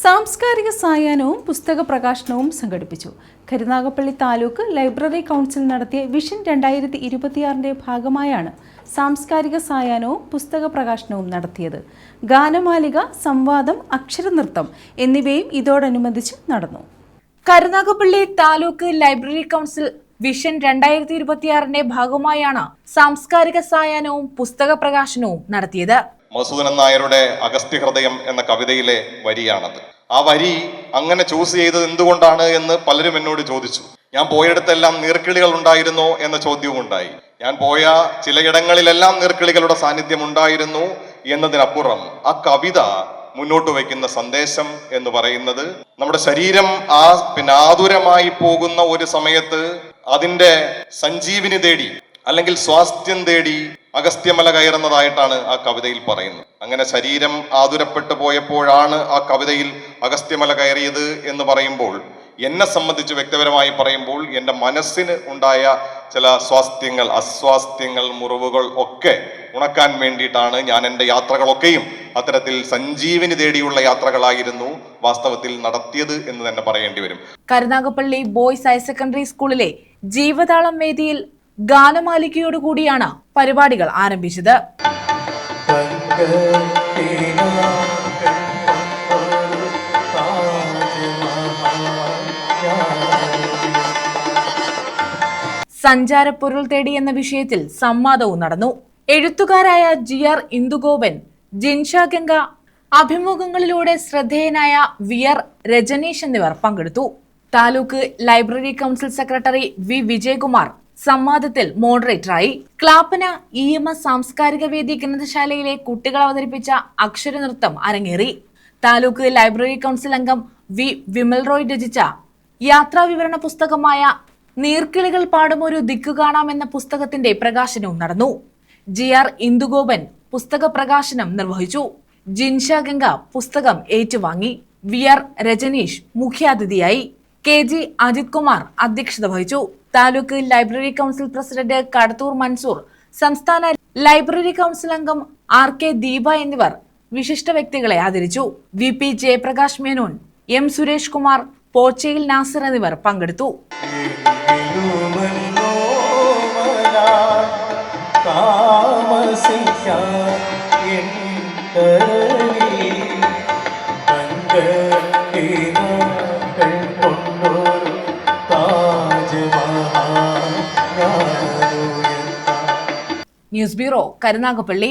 സാംസ്കാരിക സായാഹ്നവും പുസ്തക പ്രകാശനവും സംഘടിപ്പിച്ചു. കരുനാഗപ്പള്ളി താലൂക്ക് ലൈബ്രറി കൗൺസിൽ നടത്തിയ വിഷൻ 2026 ഭാഗമായാണ് സാംസ്കാരിക സായാഹ്നവും പുസ്തക പ്രകാശനവും നടത്തിയത്. ഗാനമാലിക, സംവാദം, അക്ഷരനൃത്തം എന്നിവയും ഇതോടനുബന്ധിച്ച് നടന്നു. Karunagappally taluk library council vision 2026 ഭാഗമായാണ് സാംസ്കാരിക സായാഹ്നവും പുസ്തക പ്രകാശനവും നടത്തിയത്. മധുസൂദനൻ നായരുടെ അഗസ്ത്യഹൃദയം എന്ന കവിതയിലെ വരിയാണത്. ആ വരി അങ്ങനെ ചൂസ് ചെയ്തത് എന്തുകൊണ്ടാണ് എന്ന് പലരും എന്നോട് ചോദിച്ചു. ഞാൻ പോയിടത്തെല്ലാം നീർക്കിളികൾ ഉണ്ടായിരുന്നോ എന്ന ചോദ്യവും ഉണ്ടായി. ഞാൻ പോയ ചിലയിടങ്ങളിലെല്ലാം നീർക്കിളികളുടെ സാന്നിധ്യം ഉണ്ടായിരുന്നു എന്നതിനപ്പുറം ആ കവിത മുന്നോട്ട് വയ്ക്കുന്ന സന്ദേശം എന്ന് പറയുന്നത് നമ്മുടെ ശരീരം ആതുരമായി പോകുന്ന ഒരു സമയത്ത് അതിന്റെ സഞ്ജീവിനി തേടി അല്ലെങ്കിൽ സ്വാസ്ഥ്യം തേടി അഗസ്ത്യമല കയറുന്നതായിട്ടാണ് ആ കവിതയിൽ പറയുന്നത്. അങ്ങനെ ശരീരം ആതുരപ്പെട്ടു പോയപ്പോഴാണ് ആ കവിതയിൽ അഗസ്ത്യമല കയറിയത് എന്ന് പറയുമ്പോൾ, എന്നെ സംബന്ധിച്ച് വ്യക്തിപരമായി പറയുമ്പോൾ എൻ്റെ മനസ്സിന് ഉണ്ടായ ചില സ്വാസ്ഥ്യങ്ങൾ, അസ്വാസ്ഥ്യങ്ങൾ, മുറിവുകൾ ഒക്കെ ഉണക്കാൻ വേണ്ടിയിട്ടാണ് ഞാൻ എൻ്റെ യാത്രകളൊക്കെയും അത്തരത്തിൽ സഞ്ജീവിനി തേടിയുള്ള യാത്രകളായിരുന്നു വാസ്തവത്തിൽ നടത്തിയത് എന്ന് തന്നെ പറയേണ്ടി വരും. കരുനാഗപ്പള്ളി ബോയ്സ് ഹയർ സെക്കൻഡറി സ്കൂളിലെ ജീവതാളം വേദിയിൽ ഗാനമാലികയോടുകൂടിയാണ് പരിപാടികൾ ആരംഭിച്ചത്. സഞ്ചാരപ്പൊരുൾ തേടി എന്ന വിഷയത്തിൽ സംവാദവും നടന്നു. എഴുത്തുകാരായ GR ഇന്ദുഗോപൻ, ജിൻഷ ഗംഗ, അഭിമുഖങ്ങളിലൂടെ ശ്രദ്ധേയനായ VR രജനീഷ് എന്നിവർ പങ്കെടുത്തു. Taluk library council secretary V Vijayakumar സംവാദത്തിൽ മോഡറേറ്ററായി. ക്ലാപ്പന EMS സാംസ്കാരിക വേദി ഗ്രന്ഥശാലയിലെ കുട്ടികൾ അവതരിപ്പിച്ച അക്ഷരനൃത്തം അരങ്ങേറി. താലൂക്ക് ലൈബ്രറി കൗൺസിൽ അംഗം V വിമൽ റോയ് രചിച്ച യാത്രാവിവരണ പുസ്തകമായ നീർക്കിളികൾ പാടുമൊരു ദിക്കു കാണാം എന്ന പുസ്തകത്തിന്റെ പ്രകാശനവും നടന്നു. GR ഇന്ദുഗോപൻ പുസ്തക പ്രകാശനം നിർവഹിച്ചു. ജിൻഷ ഗംഗ പുസ്തകം ഏറ്റുവാങ്ങി. VR രജനീഷ് മുഖ്യാതിഥിയായി. KG അജിത് കുമാർ അധ്യക്ഷത വഹിച്ചു. Taluk library council president Kadathur Mansoor, സംസ്ഥാന ലൈബ്രറി കൗൺസിൽ അംഗം RK ദീപ എന്നിവർ വിശിഷ്ട വ്യക്തികളെ ആദരിച്ചു. VP ജയപ്രകാശ് മേനോൻ, M സുരേഷ് കുമാർ, പോച്ചയിൽ നാസർ എന്നിവർ പങ്കെടുത്തു. News bureau, Karunagappally.